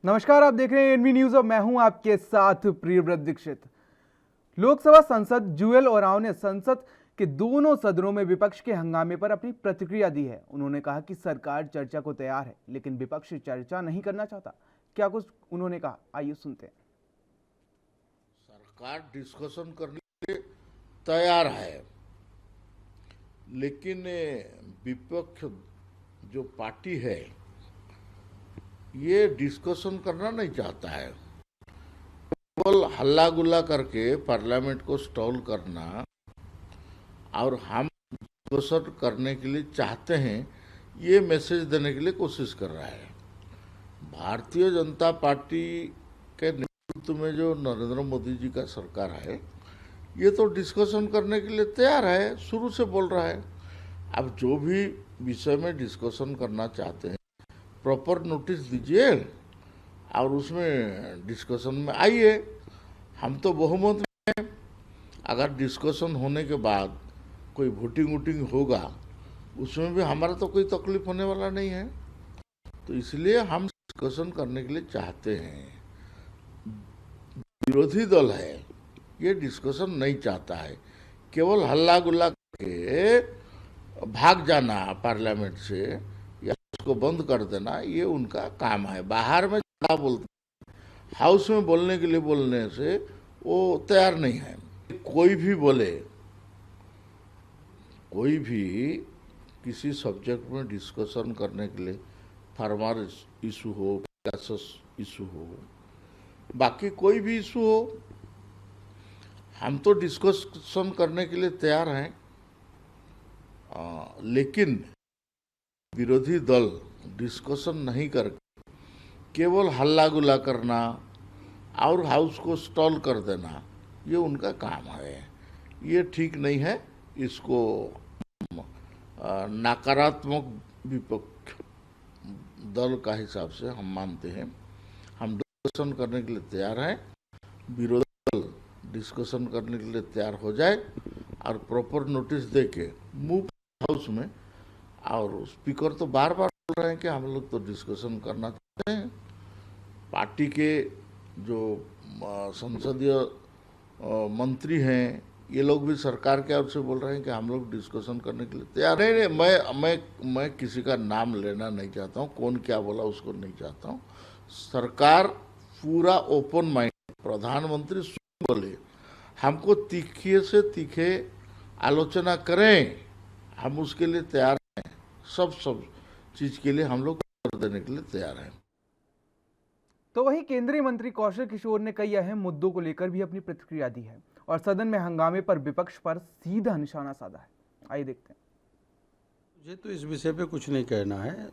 नमस्कार, आप देख रहे हैं एनवी न्यूज और मैं हूं आपके साथ प्रियव्रत दीक्षित। लोकसभा सांसद जूएल ओरांव ने संसद के दोनों सदनों में विपक्ष के हंगामे पर अपनी प्रतिक्रिया दी है। उन्होंने कहा कि सरकार चर्चा को तैयार है, लेकिन विपक्ष चर्चा नहीं करना चाहता। क्या कुछ उन्होंने कहा, आइए सुनते हैं। सरकार डिस्कशन करने के लिए तैयार है, लेकिन विपक्ष जो पार्टी है ये डिस्कशन करना नहीं चाहता है। केवल हल्ला गुल्ला करके पार्लियामेंट को स्टॉल करना और हम डिस्कशन करने के लिए चाहते हैं, ये मैसेज देने के लिए कोशिश कर रहा है। भारतीय जनता पार्टी के नेतृत्व में जो नरेंद्र मोदी जी का सरकार है, ये तो डिस्कशन करने के लिए तैयार है, शुरू से बोल रहा है। अब जो भी विषय में डिस्कशन करना चाहते हैं, प्रॉपर नोटिस दीजिए और उसमें डिस्कशन में आइए। हम तो बहुमत में हैं। अगर डिस्कशन होने के बाद कोई वोटिंग होगा, उसमें भी हमारा तो कोई तकलीफ होने वाला नहीं है। तो इसलिए हम डिस्कशन करने के लिए चाहते हैं। विरोधी दल है, ये डिस्कशन नहीं चाहता है। केवल हल्ला गुल्ला करके भाग जाना पार्लियामेंट से या उसको बंद कर देना, ये उनका काम है। बाहर में क्या बोलते, हाउस में बोलने के लिए बोलने से वो तैयार नहीं है। कोई भी बोले, कोई भी किसी सब्जेक्ट में डिस्कशन करने के लिए, फार्मर इशू हो, गैसेस इशू हो, बाकी कोई भी इशू हो, हम तो डिस्कशन करने के लिए तैयार हैं। लेकिन विरोधी दल डिस्कशन नहीं करके केवल हल्ला गुल्ला करना और हाउस को स्टॉल कर देना, ये उनका काम है। ये ठीक नहीं है। इसको नकारात्मक विपक्ष दल का हिसाब से हम मानते हैं। हम डिस्कशन करने के लिए तैयार हैं। विरोधी दल डिस्कशन करने के लिए तैयार हो जाए और प्रॉपर नोटिस दे के मूव हाउस में। और स्पीकर तो बार बार बोल रहे हैं कि हम लोग तो डिस्कशन करना चाहते हैं। पार्टी के जो संसदीय मंत्री हैं, ये लोग भी सरकार के ओर से बोल रहे हैं कि हम लोग डिस्कशन करने के लिए तैयार नहीं। मैं किसी का नाम लेना नहीं चाहता हूँ, कौन क्या बोला उसको नहीं चाहता हूँ। सरकार पूरा ओपन माइंड, प्रधानमंत्री स्वयं बोले हमको तीखे से तीखे आलोचना करें, हम उसके लिए तैयार हैं। सब चीज के लिए हम लोग कर देने के लिए तैयार हैं। तो वहीं केंद्रीय मंत्री कौशल किशोर ने कई अहम मुद्दों को लेकर भी अपनी प्रतिक्रिया दी है और सदन में हंगामे पर विपक्ष पर सीधा निशाना साधा है। आइए देखते हैं। मुझे तो इस विषय पे कुछ नहीं कहना है।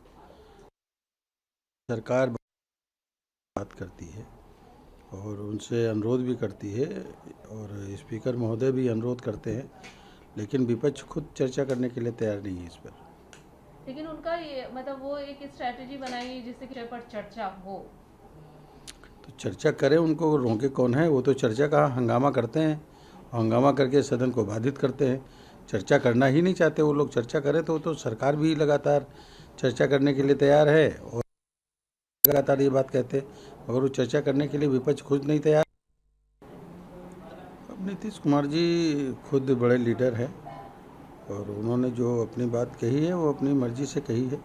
सरकार बात करती है और उनसे अनुरोध भी करती है और स्पीकर महोदय भी अनुरोध करते हैं, लेकिन विपक्ष खुद चर्चा करने के लिए तैयार नहीं है इस पर। लेकिन उनका ये मतलब वो एक स्ट्रैटेजी बनाई जिससे कि पर चर्चा हो, तो चर्चा करें, उनको रोके कौन है? वो तो चर्चा का हंगामा करते हैं, हंगामा करके सदन को बाधित करते हैं। चर्चा करना ही नहीं चाहते वो लोग। चर्चा करें तो सरकार भी लगातार चर्चा करने के लिए तैयार है और लगातार ये बात कहते हैं, मगर वो चर्चा करने के लिए विपक्ष खुद नहीं तैयार। अब नीतीश कुमार जी खुद बड़े लीडर हैं और उन्होंने जो अपनी बात कही है वो अपनी मर्जी से कही है,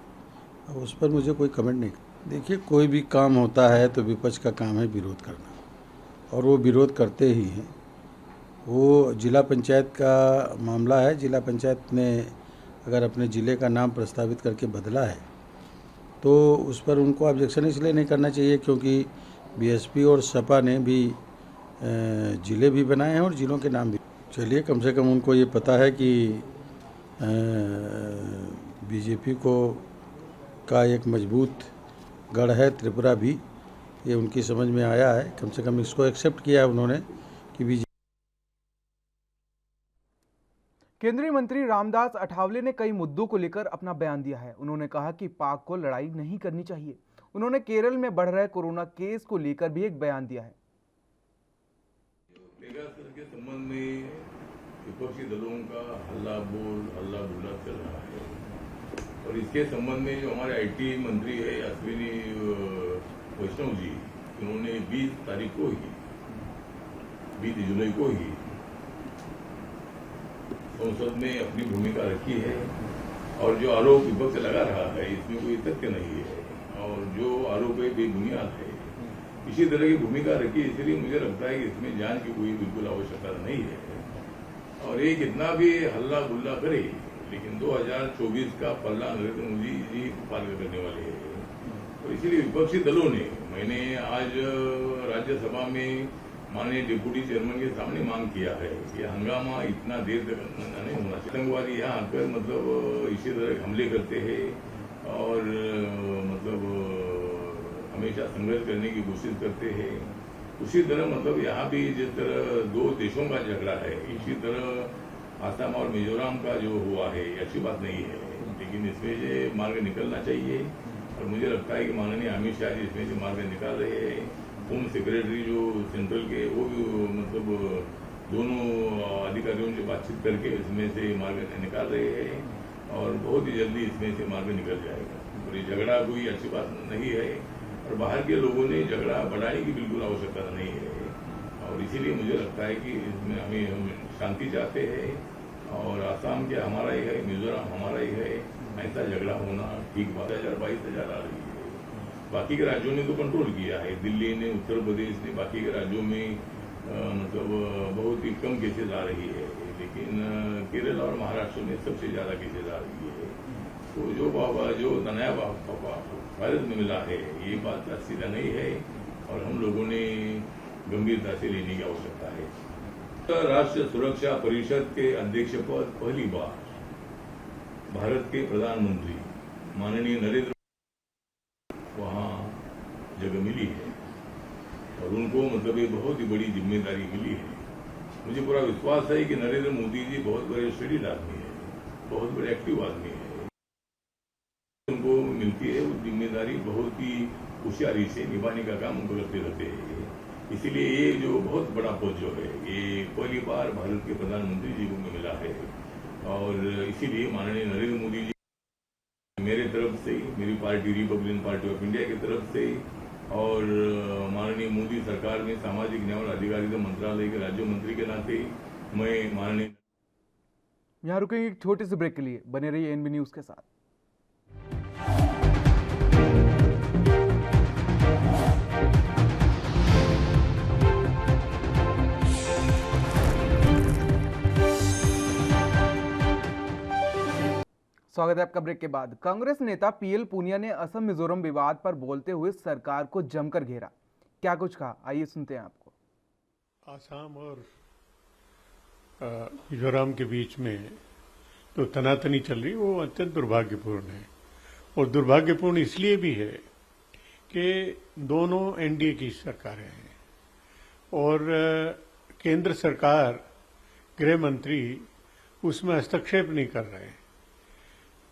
और उस पर मुझे कोई कमेंट नहीं। देखिए, कोई भी काम होता है तो विपक्ष का काम है विरोध करना, और वो विरोध करते ही हैं। वो जिला पंचायत का मामला है। जिला पंचायत ने अगर अपने ज़िले का नाम प्रस्तावित करके बदला है तो उस पर उनको ऑब्जेक्शन इसलिए नहीं करना चाहिए क्योंकि बीएसपी और सपा ने भी ज़िले भी बनाए हैं और ज़िलों के नाम भी। चलिए, कम से कम उनको ये पता है कि बीजेपी को का एक मजबूत गढ़ है त्रिपुरा भी, ये उनकी समझ में आया है। कम से कम इसको एक्सेप्ट किया है उन्होंने कि बीजेपी। केंद्रीय मंत्री रामदास अठावले ने कई मुद्दों को लेकर अपना बयान दिया है। उन्होंने कहा कि पाक को लड़ाई नहीं करनी चाहिए। उन्होंने केरल में बढ़ रहे कोरोना केस को लेकर भी एक बयान दिया है। पेगासस के संबंध में विपक्षी दलों का हल्ला बोला चल रहा है और इसके संबंध में जो हमारे आईटी मंत्री है अश्विनी वैष्णव जी, उन्होंने 20 तारीख को ही, 20 जुलाई को ही संसद में अपनी भूमिका रखी है। और जो आरोप विपक्ष लगा रहा है इसमें कोई तथ्य नहीं है, और जो आरोप है बेबुनियाद है। इसी तरह की भूमिका रखी, इसलिए मुझे लगता है कि इसमें जांच की कोई बिल्कुल आवश्यकता नहीं है। और ये कितना भी हल्ला गुल्ला करे, लेकिन 2024 का पल्ला नरेंद्र मोदी जी पार करने वाले हैं। और इसीलिए विपक्षी दलों ने, मैंने आज राज्यसभा में माननीय डिप्टी चेयरमैन के सामने मांग किया है कि हंगामा इतना देर तक नहीं होना चाहिए। आतंकवादी यहाँ आकर मतलब इसी तरह हमले करते हैं और मतलब हमेशा संघर्ष करने की कोशिश करते हैं। उसी तरह मतलब यहाँ भी जिस तरह दो देशों का झगड़ा है, इसी तरह आसाम और मिजोरम का जो हुआ है, अच्छी बात नहीं है, लेकिन इसमें से मार्ग निकलना चाहिए। और मुझे लगता है कि माननीय अमित शाह जी इसमें से मार्ग निकाल रहे हैं। होम सेक्रेटरी जो सेंट्रल के, वो भी मतलब दोनों अधिकारियों से बातचीत करके इसमें से मार्ग निकाल रहे हैं, और बहुत ही जल्दी इसमें से मार्ग निकल जाएगा। और ये झगड़ा कोई अच्छी बात नहीं है, और बाहर के लोगों ने झगड़ा बढ़ाने की बिल्कुल आवश्यकता नहीं है। और इसीलिए मुझे लगता है कि इसमें हम शांति चाहते हैं, और आसाम क्या हमारा ही है, मिजोरम हमारा ही है, ऐसा झगड़ा होना ठीक बात है। 22,000 आ रही है, बाकी के राज्यों ने तो कंट्रोल किया है। दिल्ली ने, उत्तर प्रदेश ने, बाकी के राज्यों में मतलब बहुत ही कम केसेज आ रही है, लेकिन केरल और महाराष्ट्र में सबसे ज्यादा केसेज आ रही है। तो जो नया वायरस में मिला है, ये बात सीधा नहीं है, और हम लोगों ने गंभीरता से लेने की आवश्यकता है। राष्ट्रीय सुरक्षा परिषद के अध्यक्ष पद पहली बार भारत के प्रधानमंत्री माननीय नरेंद्र वहाँ जगह मिली है, और उनको मतलब ये बहुत ही बड़ी जिम्मेदारी मिली है। मुझे पूरा विश्वास है कि नरेंद्र मोदी जी बहुत बड़े स्टडीड आदमी है, बहुत बड़े एक्टिव आदमी है। उनको मिलती है वो जिम्मेदारी, बहुत ही होशियारी से निभाने का काम उनको करते रहते हैं। इसीलिए ये जो बहुत बड़ा पद जो है, ये पहली बार भारत के प्रधानमंत्री जी को मिला है। और इसीलिए माननीय नरेंद्र मोदी जी मेरे तरफ से, मेरी party Republican party of India की तरफ से, और माननीय मोदी सरकार में सामाजिक न्याय और अधिकारिता मंत्रालय के राज्य मंत्री के नाते मैं माननीय। यहाँ रुकेंगे एक छोटे से ब्रेक के लिए, बने रहिए एनबी न्यूज के साथ। स्वागत है आपका ब्रेक के बाद। कांग्रेस नेता पीएल पूनिया ने असम मिजोरम विवाद पर बोलते हुए सरकार को जमकर घेरा। क्या कुछ कहा, आइए सुनते हैं आपको। आसाम और मिजोरम के बीच में जो तनातनी चल रही वो अत्यंत दुर्भाग्यपूर्ण है, और दुर्भाग्यपूर्ण इसलिए भी है कि दोनों एनडीए की सरकारें हैं, और केंद्र सरकार गृह मंत्री उसमें हस्तक्षेप नहीं कर रहे हैं।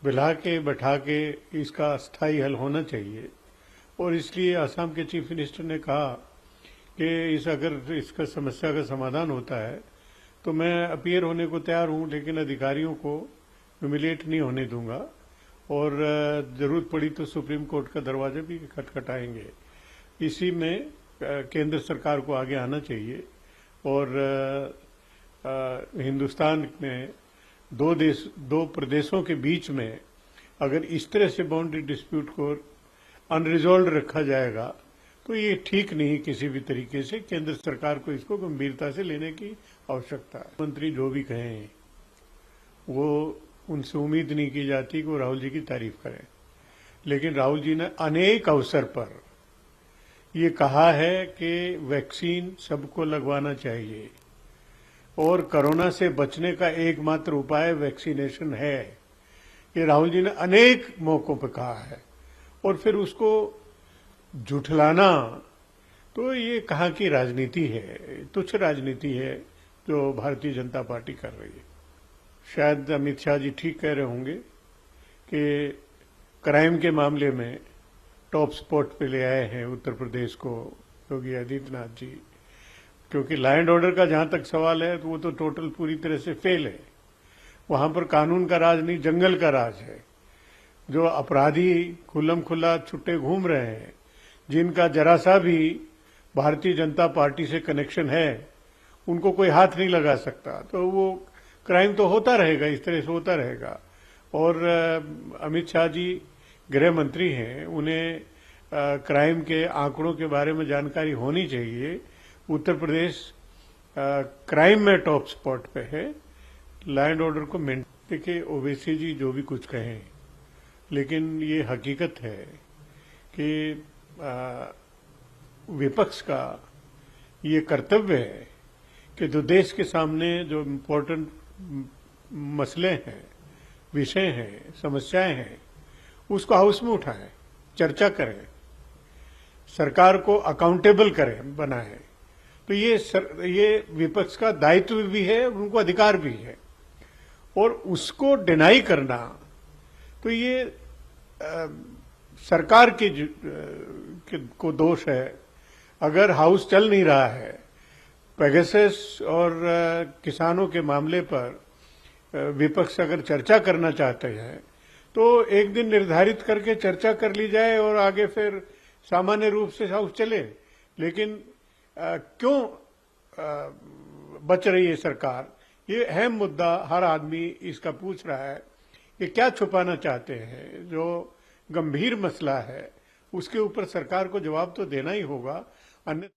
बिठा के इसका स्थायी हल होना चाहिए, और इसलिए असम के चीफ मिनिस्टर ने कहा कि अगर इसका समस्या का समाधान होता है तो मैं अपीयर होने को तैयार हूं, लेकिन अधिकारियों को ह्यूमिलेट नहीं होने दूंगा, और जरूरत पड़ी तो सुप्रीम कोर्ट का दरवाजा भी खटखटाएंगे। इसी में केंद्र सरकार को आगे आना चाहिए, और हिंदुस्तान में दो प्रदेशों के बीच में अगर इस तरह से बाउंड्री डिस्प्यूट को अनरिजॉल्व रखा जाएगा तो ये ठीक नहीं। किसी भी तरीके से केंद्र सरकार को इसको गंभीरता से लेने की आवश्यकता है। मंत्री जो भी कहें वो उनसे उम्मीद नहीं की जाती कि वो राहुल जी की तारीफ करें, लेकिन राहुल जी ने अनेक अवसर पर ये कहा है कि वैक्सीन सबको लगवाना चाहिए, और कोरोना से बचने का एकमात्र उपाय वैक्सीनेशन है। ये राहुल जी ने अनेक मौकों पर कहा है, और फिर उसको झुठलाना तो ये कहाँ की राजनीति है, तुच्छ राजनीति है जो भारतीय जनता पार्टी कर रही है। शायद अमित शाह जी ठीक कह रहे होंगे कि क्राइम के मामले में टॉप स्पॉट पे ले आए हैं उत्तर प्रदेश को योगी आदित्यनाथ जी, क्योंकि लॉ एंड ऑर्डर का जहां तक सवाल है तो वो तो टोटल पूरी तरह से फेल है। वहां पर कानून का राज नहीं, जंगल का राज है। जो अपराधी खुल्लम खुल्ला छुट्टे घूम रहे हैं, जिनका जरा सा भी भारतीय जनता पार्टी से कनेक्शन है उनको कोई हाथ नहीं लगा सकता। तो वो क्राइम तो होता रहेगा, इस तरह से होता रहेगा। और अमित शाह जी गृह मंत्री हैं, उन्हें क्राइम के आंकड़ों के बारे में जानकारी होनी चाहिए। उत्तर प्रदेश क्राइम में टॉप स्पॉट पे है। लैंड ऑर्डर को मेंटेन, देखिए ओवैसी जी जो भी कुछ कहें, लेकिन ये हकीकत है कि विपक्ष का ये कर्तव्य है कि जो देश के सामने जो इम्पोर्टेंट मसले हैं, विषय हैं, समस्याएं हैं, उसको हाउस में उठाएं, चर्चा करें, सरकार को अकाउंटेबल करें, बनाएं। तो ये विपक्ष का दायित्व भी है, उनको अधिकार भी है। और उसको डिनाई करना तो ये सरकार को दोष है। अगर हाउस चल नहीं रहा है, पेगासस और किसानों के मामले पर विपक्ष अगर चर्चा करना चाहते हैं तो एक दिन निर्धारित करके चर्चा कर ली जाए और आगे फिर सामान्य रूप से हाउस चले। लेकिन क्यों बच रही है सरकार, ये अहम मुद्दा हर आदमी इसका पूछ रहा है कि क्या छुपाना चाहते हैं। जो गंभीर मसला है उसके ऊपर सरकार को जवाब तो देना ही होगा। अन्य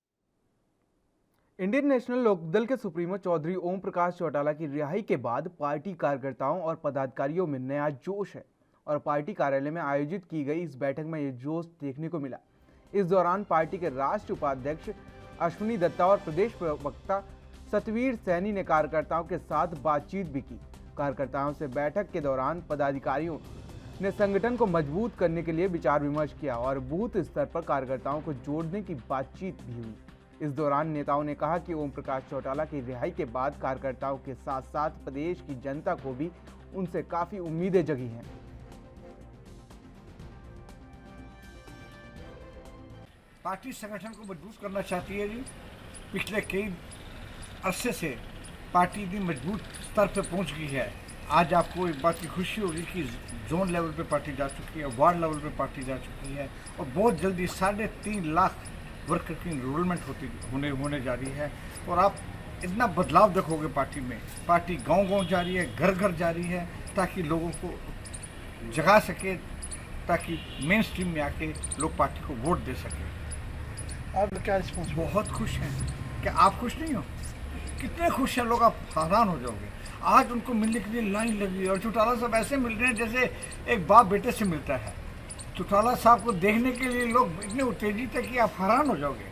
इंडियन नेशनल लोकदल के सुप्रीमो चौधरी ओम प्रकाश चौटाला की रिहाई के बाद पार्टी कार्यकर्ताओं और पदाधिकारियों में नया जोश है और पार्टी कार्यालय में आयोजित की गई इस बैठक में ये जोश देखने को मिला। इस दौरान पार्टी के राष्ट्रीय उपाध्यक्ष अश्विनी दत्ता और प्रदेश प्रवक्ता सतवीर सैनी ने कार्यकर्ताओं के साथ बातचीत भी की। कार्यकर्ताओं से बैठक के दौरान पदाधिकारियों ने संगठन को मजबूत करने के लिए विचार विमर्श किया और बूथ स्तर पर कार्यकर्ताओं को जोड़ने की बातचीत भी हुई। इस दौरान नेताओं ने कहा कि ओम प्रकाश चौटाला की रिहाई के बाद कार्यकर्ताओं के साथ साथ प्रदेश की जनता को भी उनसे काफी उम्मीदें जगी हैं। पार्टी संगठन को मजबूत करना चाहती है जी। पिछले कई अरसे से पार्टी इतनी मजबूत स्तर पर पहुंच गई है। आज आपको एक बात की खुशी होगी कि जोन लेवल पे पार्टी जा चुकी है, वार्ड लेवल पे पार्टी जा चुकी है और बहुत जल्दी 3.5 लाख वर्कर की इनरोलमेंट होने जा रही है। और आप इतना बदलाव देखोगे पार्टी में। पार्टी गांव-गांव जा रही है, घर घर जा रही है, ताकि लोगों को जगा सके, ताकि मेन स्ट्रीम में आके लोग पार्टी को वोट दे सके। आप क्या रिस्पॉन्स? बहुत खुश हैं। क्या आप खुश नहीं हो? कितने खुश हैं लोग, आप हैरान हो जाओगे। आज उनको मिलने के लिए लाइन लगी है और चौटाला साहब ऐसे मिल रहे हैं जैसे एक बाप बेटे से मिलता है। चौटाला साहब को देखने के लिए लोग इतने उत्तेजित है कि आप हैरान हो जाओगे।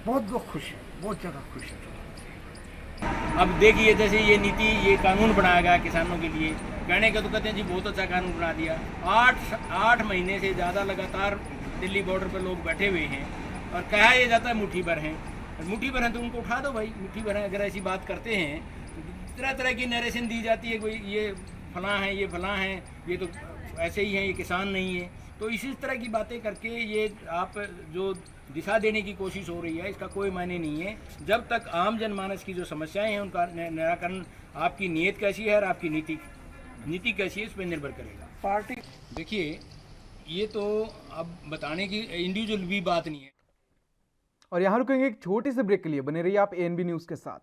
बहुत लोग खुश हैं, बहुत ज़्यादा खुश हैं। अब देखिए जैसे ये नीति, ये कानून बनाया गया किसानों के लिए, कहने का तो कहते हैं जी बहुत अच्छा कानून बना दिया। 8 महीने से ज़्यादा लगातार दिल्ली बॉर्डर पर लोग बैठे हुए हैं और कहा यह जाता है मुट्ठी भर हैं। मुट्ठी भर हैं तो उनको उठा दो भाई, मुट्ठी भर हैं। अगर ऐसी बात करते हैं तो तरह तरह की नरेशन दी जाती है, कोई ये फलां है, ये फलां है, ये तो ऐसे ही हैं, ये किसान नहीं है। तो इसी तरह की बातें करके ये आप जो दिशा देने की कोशिश हो रही है, इसका कोई मायने नहीं है। जब तक आम जनमानस की जो समस्याएं हैं उनका निराकरण, आपकी नीयत कैसी है और आपकी नीति कैसी है, इस पर निर्भर करेगा। पार्टी देखिए, ये तो अब बताने की इंडिविजुअल भी बात नहीं है। और यहाँ रुकेंगे एक छोटे से ब्रेक के लिए। बने रहिए आप एएनबी न्यूज के साथ।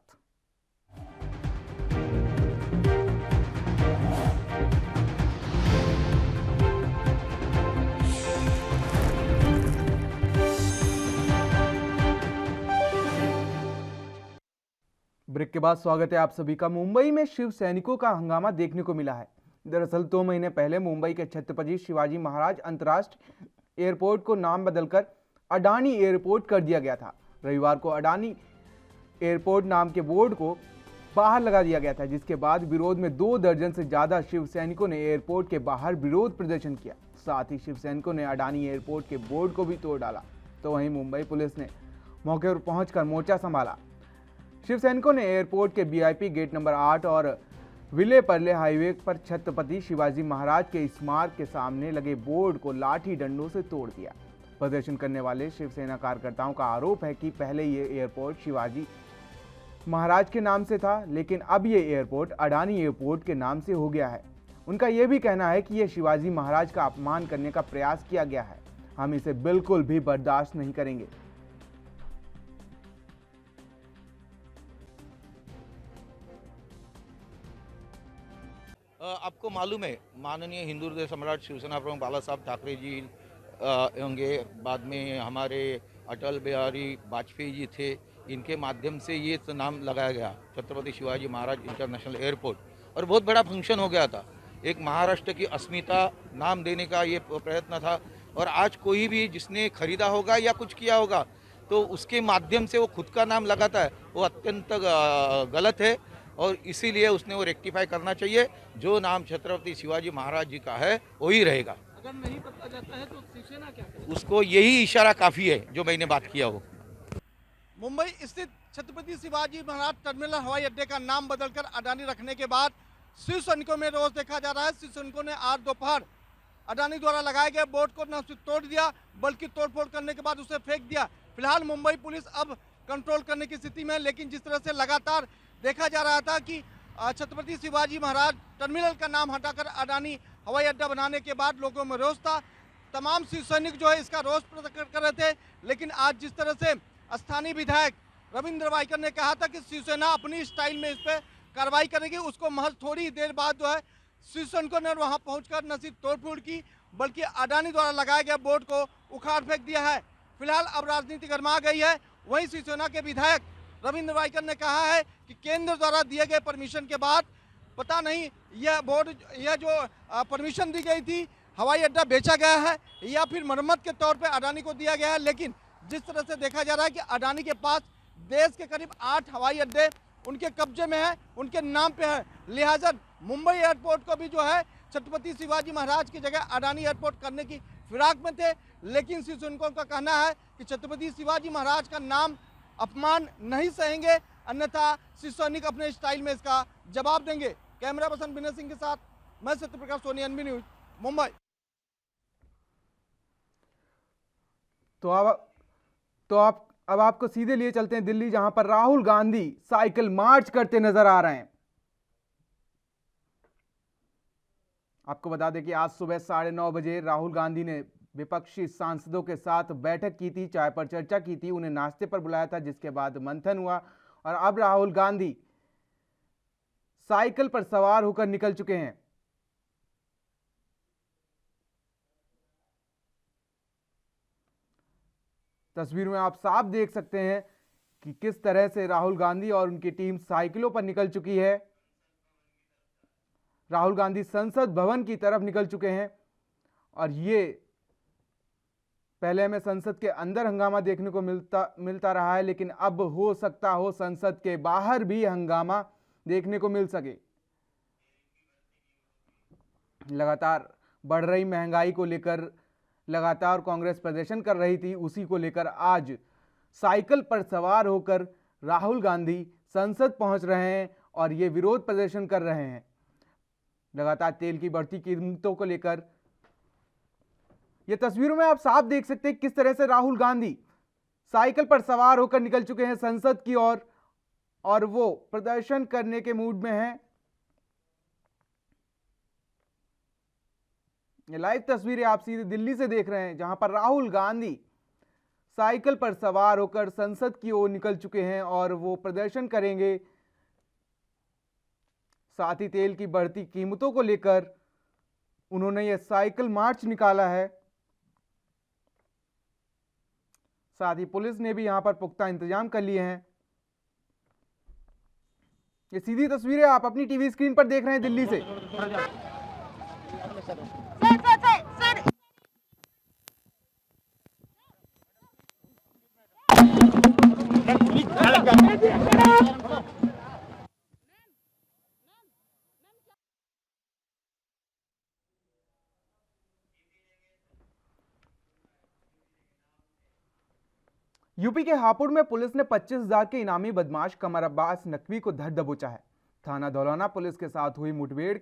ब्रेक के बाद स्वागत है आप सभी का। मुंबई में शिव सैनिकों का हंगामा देखने को मिला है। दरअसल 2 महीने पहले मुंबई के छत्रपति शिवाजी महाराज अंतर्राष्ट्रीय एयरपोर्ट को नाम बदलकर अडानी एयरपोर्ट कर दिया गया था। रविवार को अडानी एयरपोर्ट नाम के बोर्ड को बाहर लगा दिया गया था, जिसके बाद विरोध में 2 दर्जन से ज्यादा शिव सैनिकों ने एयरपोर्ट के बाहर विरोध प्रदर्शन किया। साथ ही शिव सैनिकों ने अडानी एयरपोर्ट के बोर्ड को भी तोड़ डाला। तो वहीं मुंबई पुलिस ने मौके पर पहुंचकर मोर्चा संभाला। शिव सैनिकों ने एयरपोर्ट के वीआईपी गेट नंबर 8 और विले पर्ले हाईवे पर छत्रपति शिवाजी महाराज के स्मारक के सामने लगे बोर्ड को लाठी डंडों से तोड़ दिया। प्रदर्शन करने वाले शिवसेना कार्यकर्ताओं का आरोप है कि पहले ये एयरपोर्ट शिवाजी महाराज के नाम से था, लेकिन अब ये एयरपोर्ट अडानी एयरपोर्ट के नाम से हो गया है। उनका यह भी कहना है कि यह शिवाजी महाराज का अपमान करने का प्रयास किया गया है। हम इसे बिल्कुल भी बर्दाश्त नहीं करेंगे। आपको मालूम है माननीय हिंदू हृदय सम्राट शिवसेना प्रमुख बाला साहब ठाकरे जी होंगे, बाद में हमारे अटल बिहारी वाजपेयी जी थे, इनके माध्यम से ये तो नाम लगाया गया छत्रपति शिवाजी महाराज इंटरनेशनल एयरपोर्ट, और बहुत बड़ा फंक्शन हो गया था। एक महाराष्ट्र की अस्मिता नाम देने का ये प्रयत्न था, और आज कोई भी जिसने खरीदा होगा या कुछ किया होगा तो उसके माध्यम से वो खुद का नाम लगाता है, वो अत्यंत गलत है, और इसीलिए उसने वो रेक्टिफाई करना चाहिए। जो नाम छत्रपति शिवाजी महाराज जी का है वही रहेगा। अगर नहीं पता जाता है तो शिवसेना क्या करे? उसको यही इशारा काफ़ी है जो मैंने बात किया हो। मुंबई स्थित छत्रपति शिवाजी महाराज टर्मिनल हवाई अड्डे का नाम बदलकर अडानी रखने के बाद शिव सैनिकों में रोष देखा जा रहा है। शिव सैनिकों ने आज दोपहर अडानी द्वारा लगाए गए बोर्ड को न सिर्फ तोड़ दिया बल्कि तोड़फोड़ करने के बाद उसे फेंक दिया। फिलहाल मुंबई पुलिस अब कंट्रोल करने की स्थिति में है, लेकिन जिस तरह से लगातार देखा जा रहा था कि छत्रपति शिवाजी महाराज टर्मिनल का नाम हटाकर अडानी हवाई अड्डा बनाने के बाद लोगों में रोष था। तमाम शिव सैनिक जो है इसका रोष प्रकट कर रहे थे, लेकिन आज जिस तरह से स्थानीय विधायक रविंद्र वाइकर ने कहा था कि शिवसेना अपनी स्टाइल में इस पर कार्रवाई करेगी, उसको महज थोड़ी ही देर बाद जो है शिव सैनिकों ने वहां पहुंचकर न सिर्फ तोड़फोड़ की बल्कि अडानी द्वारा लगाए गए बोर्ड को उखाड़ फेंक दिया है। फिलहाल अब राजनीति गर्मा गई है। वहीं शिवसेना के विधायक रविंद्र वाइकर ने कहा है कि केंद्र द्वारा दिए गए परमिशन के बाद पता नहीं यह बोर्ड, यह जो परमिशन दी गई थी, हवाई अड्डा बेचा गया है या फिर मरम्मत के तौर पे अडानी को दिया गया है। लेकिन जिस तरह से देखा जा रहा है कि अडानी के पास देश के करीब 8 हवाई अड्डे उनके कब्जे में है, उनके नाम पे है, लिहाजा मुंबई एयरपोर्ट को भी जो है छत्रपति शिवाजी महाराज की जगह अडानी एयरपोर्ट करने की फिराक में थे। लेकिन शिव सैनिकों का कहना है कि छत्रपति शिवाजी महाराज का नाम अपमान नहीं सहेंगे, अन्यथा शिव सैनिक अपने स्टाइल में इसका जवाब देंगे। कैमरा पर्सन विनय सिंह के साथ मैं सत्यप्रकाश सोनी, एनबी न्यूज, मुंबई। अब आपको सीधे लिए चलते हैं दिल्ली, जहां पर राहुल गांधी साइकिल मार्च करते नजर आ रहे हैं। आपको बता दें कि आज सुबह 9:30 बजे राहुल गांधी ने विपक्षी सांसदों के साथ बैठक की थी, चाय पर चर्चा की थी, उन्हें नाश्ते पर बुलाया था, जिसके बाद मंथन हुआ और अब राहुल गांधी साइकिल पर सवार होकर निकल चुके हैं। तस्वीर में आप साफ देख सकते हैं कि किस तरह से राहुल गांधी और उनकी टीम साइकिलों पर निकल चुकी है। राहुल गांधी संसद भवन की तरफ निकल चुके हैं और ये पहले हमें संसद के अंदर हंगामा देखने को मिलता रहा है, लेकिन अब हो सकता हो संसद के बाहर भी हंगामा देखने को मिल सके। लगातार बढ़ रही महंगाई को लेकर लगातार कांग्रेस प्रदर्शन कर रही थी, उसी को लेकर आज साइकिल पर सवार होकर राहुल गांधी संसद पहुंच रहे हैं और ये विरोध प्रदर्शन कर रहे हैं। लगातार तेल की बढ़ती कीमतों को लेकर ये तस्वीरों में आप साफ देख सकते हैं किस तरह से राहुल गांधी साइकिल पर सवार होकर निकल चुके हैं संसद की ओर और वो प्रदर्शन करने के मूड में हैं। ये लाइव तस्वीरें आप सीधे दिल्ली से देख रहे हैं, जहां पर राहुल गांधी साइकिल पर सवार होकर संसद की ओर निकल चुके हैं और वो प्रदर्शन करेंगे। साथ ही तेल की बढ़ती कीमतों को लेकर उन्होंने ये साइकिल मार्च निकाला है। साथ ही पुलिस ने भी यहां पर पुख्ता इंतजाम कर लिए हैं। ये सीधी तस्वीरें आप अपनी टीवी स्क्रीन पर देख रहे हैं दिल्ली से। यूपी के हापुड़ में पुलिस ने 25,000 के इनामी बदमाश कमर अब्बास नकवी को धर दबोचा है। थाना धौलाना पुलिस के साथ हुई मुठभेड़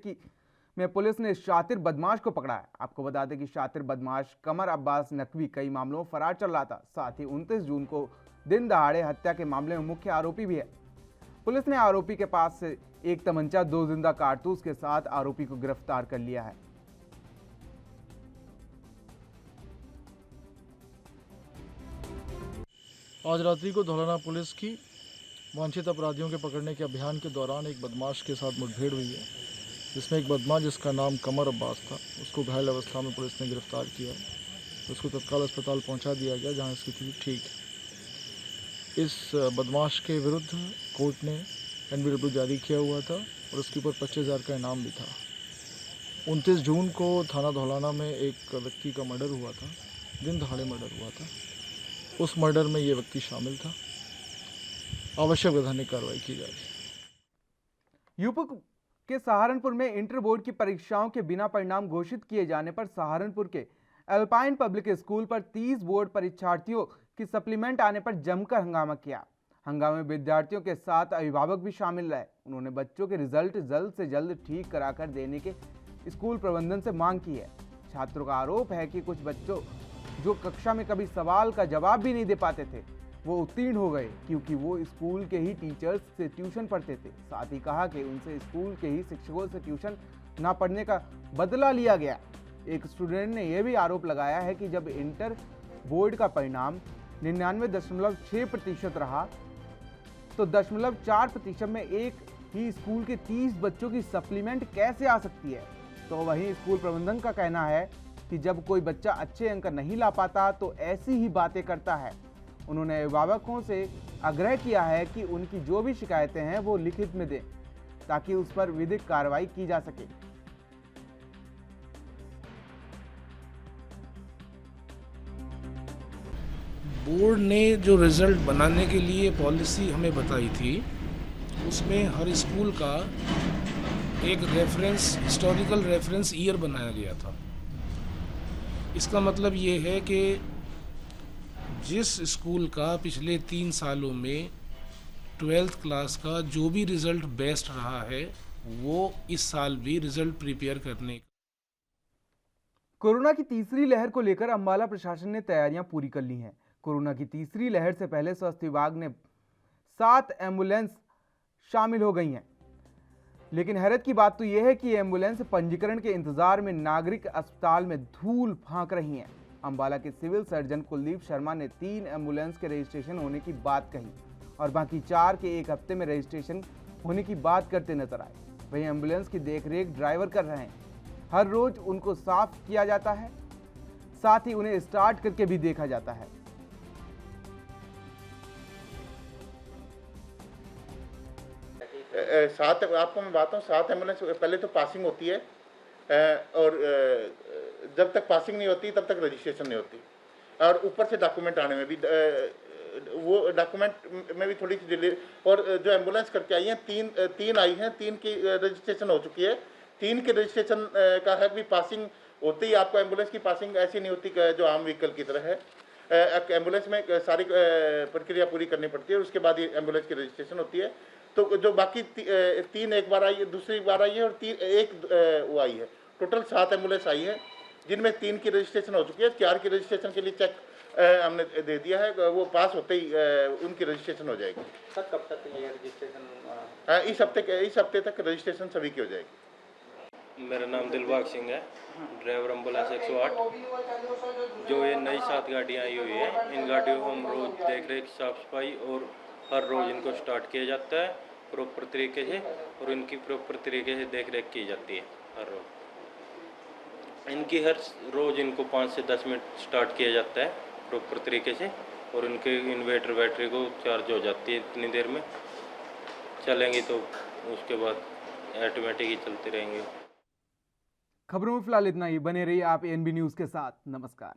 में पुलिस ने शातिर बदमाश को पकड़ा है। आपको बता दें कि शातिर बदमाश कमर अब्बास नकवी कई मामलों में फरार चल रहा था। साथ ही 29 जून को दिन दहाड़े हत्या के मामले में मुख्य आरोपी भी है। पुलिस ने आरोपी के पास से एक तमंचा, 2 जिंदा कारतूस के साथ आरोपी को गिरफ्तार कर लिया है। आज रात्रि को धौलाना पुलिस की वांछित अपराधियों के पकड़ने के अभियान के दौरान एक बदमाश के साथ मुठभेड़ हुई है, जिसमें एक बदमाश जिसका नाम कमर अब्बास था, उसको घायल अवस्था में पुलिस ने गिरफ्तार किया है। उसको तत्काल अस्पताल पहुंचा दिया गया, जहां इसकी स्थिति ठीक है। इस बदमाश के विरुद्ध कोर्ट ने NBW जारी किया हुआ था और उसके ऊपर 25,000 का इनाम भी था। 29 जून को थाना धौलाना में एक व्यक्ति का मर्डर हुआ था, दिन दहाड़े मर्डर हुआ था। उस मर्डर में ये व्यक्ति शामिल था। आवश्यक वैधानिक कार्रवाई की जा रही है। यूपी के सहारनपुर में इंटर बोर्ड की परीक्षाओं के बिना परिणाम घोषित किए जाने पर सहारनपुर के अल्पाइन पब्लिक स्कूल पर 30 बोर्ड परीक्षार्थियों की सप्लीमेंट आने पर जमकर हंगामा किया। हंगामे में विद्यार्थियों के साथ अभिभावक भी शामिल रहे। उन्होंने बच्चों के रिजल्ट जल्द से जल्द ठीक कराकर देने के स्कूल प्रबंधन से मांग की है। छात्रों का आरोप है कि कुछ बच्चों जो कक्षा में कभी सवाल का जवाब भी नहीं दे पाते थे, वो उत्तीर्ण हो गए क्योंकि वो स्कूल के ही टीचर्स से ट्यूशन पढ़ते थे। साथ ही कहा कि उनसे स्कूल के ही शिक्षकों से ट्यूशन ना पढ़ने का बदला लिया गया। एक स्टूडेंट ने यह भी आरोप लगाया है कि जब इंटर बोर्ड का परिणाम 99.6% रहा तो 0.4% में एक ही स्कूल के 30 बच्चों की सप्लीमेंट कैसे आ सकती है। तो वहीं स्कूल प्रबंधन का कहना है कि जब कोई बच्चा अच्छे अंक नहीं ला पाता तो ऐसी ही बातें करता है। उन्होंने अभिभावकों से आग्रह किया है कि उनकी जो भी शिकायतें हैं वो लिखित में दें ताकि उस पर विधिक कार्रवाई की जा सके। बोर्ड ने जो रिजल्ट बनाने के लिए पॉलिसी हमें बताई थी, उसमें हर स्कूल का एक रेफरेंस, हिस्टोरिकल रेफरेंस ईयर बनाया गया था। इसका मतलब ये है कि जिस स्कूल का पिछले 3 सालों में 12th क्लास का जो भी रिजल्ट बेस्ट रहा है, वो इस साल भी रिजल्ट प्रिपेयर करने। कोरोना की तीसरी लहर को लेकर अंबाला प्रशासन ने तैयारियां पूरी कर ली हैं। कोरोना की तीसरी लहर से पहले स्वास्थ्य विभाग ने 7 एम्बुलेंस शामिल हो गई हैं। लेकिन हैरत की बात तो यह है कि एम्बुलेंस पंजीकरण के इंतजार में नागरिक अस्पताल में धूल फांक रही हैं। अंबाला के सिविल सर्जन कुलदीप शर्मा ने 3 एम्बुलेंस के रजिस्ट्रेशन होने की बात कही और बाकी 4 के 1 हफ्ते में रजिस्ट्रेशन होने की बात करते नजर आए। वहीं एम्बुलेंस की देखरेख ड्राइवर कर रहे हैं। हर रोज उनको साफ किया जाता है, साथ ही उन्हें स्टार्ट करके भी देखा जाता है। आपको मैं बताता हूँ, 7 एम्बुलेंस पहले तो पासिंग होती है और जब तक पासिंग नहीं होती तब तक रजिस्ट्रेशन नहीं होती और ऊपर से डॉक्यूमेंट आने में भी वो डॉक्यूमेंट में भी थोड़ी सी डिले। और जो एम्बुलेंस करके आई हैं, तीन आई हैं, 3 की रजिस्ट्रेशन हो चुकी है। 3 के रजिस्ट्रेशन का है भी पासिंग होती है। आपको एम्बुलेंस की पासिंग ऐसी नहीं होती जो आम व्हीकल की तरह है। एम्बुलेंस में सारी प्रक्रिया पूरी करनी पड़ती है, उसके बाद ही एम्बुलेंस की रजिस्ट्रेशन होती है। तो जो बाकी 3 एक बार आई है, दूसरी बार आई है और 1 वो आई है। टोटल 7 एम्बुलेंस आई है, जिनमें 3 की रजिस्ट्रेशन हो चुकी है। 4 की रजिस्ट्रेशन के लिए चेक हमने दे दिया है, वो पास होते ही उनकी रजिस्ट्रेशन हो जाएगी। सर कब तक ये रजिस्ट्रेशन? इस हफ्ते तक रजिस्ट्रेशन सभी की हो जाएगी। मेरा नाम दिलबाग सिंह है, ड्राइवर एम्बुलेंस 108। जो ये नई 7 गाड़ियाँ आई हुई है, इन गाड़ियों को हम रोज़ देख रेख, साफ सफाई और हर रोज़ इनको स्टार्ट किया जाता है प्रॉपर तरीके से और इनकी प्रॉपर तरीके से देख रेख की जाती है हर रोज़। इनकी हर रोज़ इनको 5 से 10 मिनट स्टार्ट किया जाता है प्रॉपर तरीके से और इनके इन्वर्टर बैटरी को चार्ज हो जाती है। इतनी देर में चलेंगी तो उसके बाद ऑटोमेटिक ही चलते रहेंगे। खबरों में फिलहाल इतना ही। बने रहिए आप ANB न्यूज़ के साथ। नमस्कार।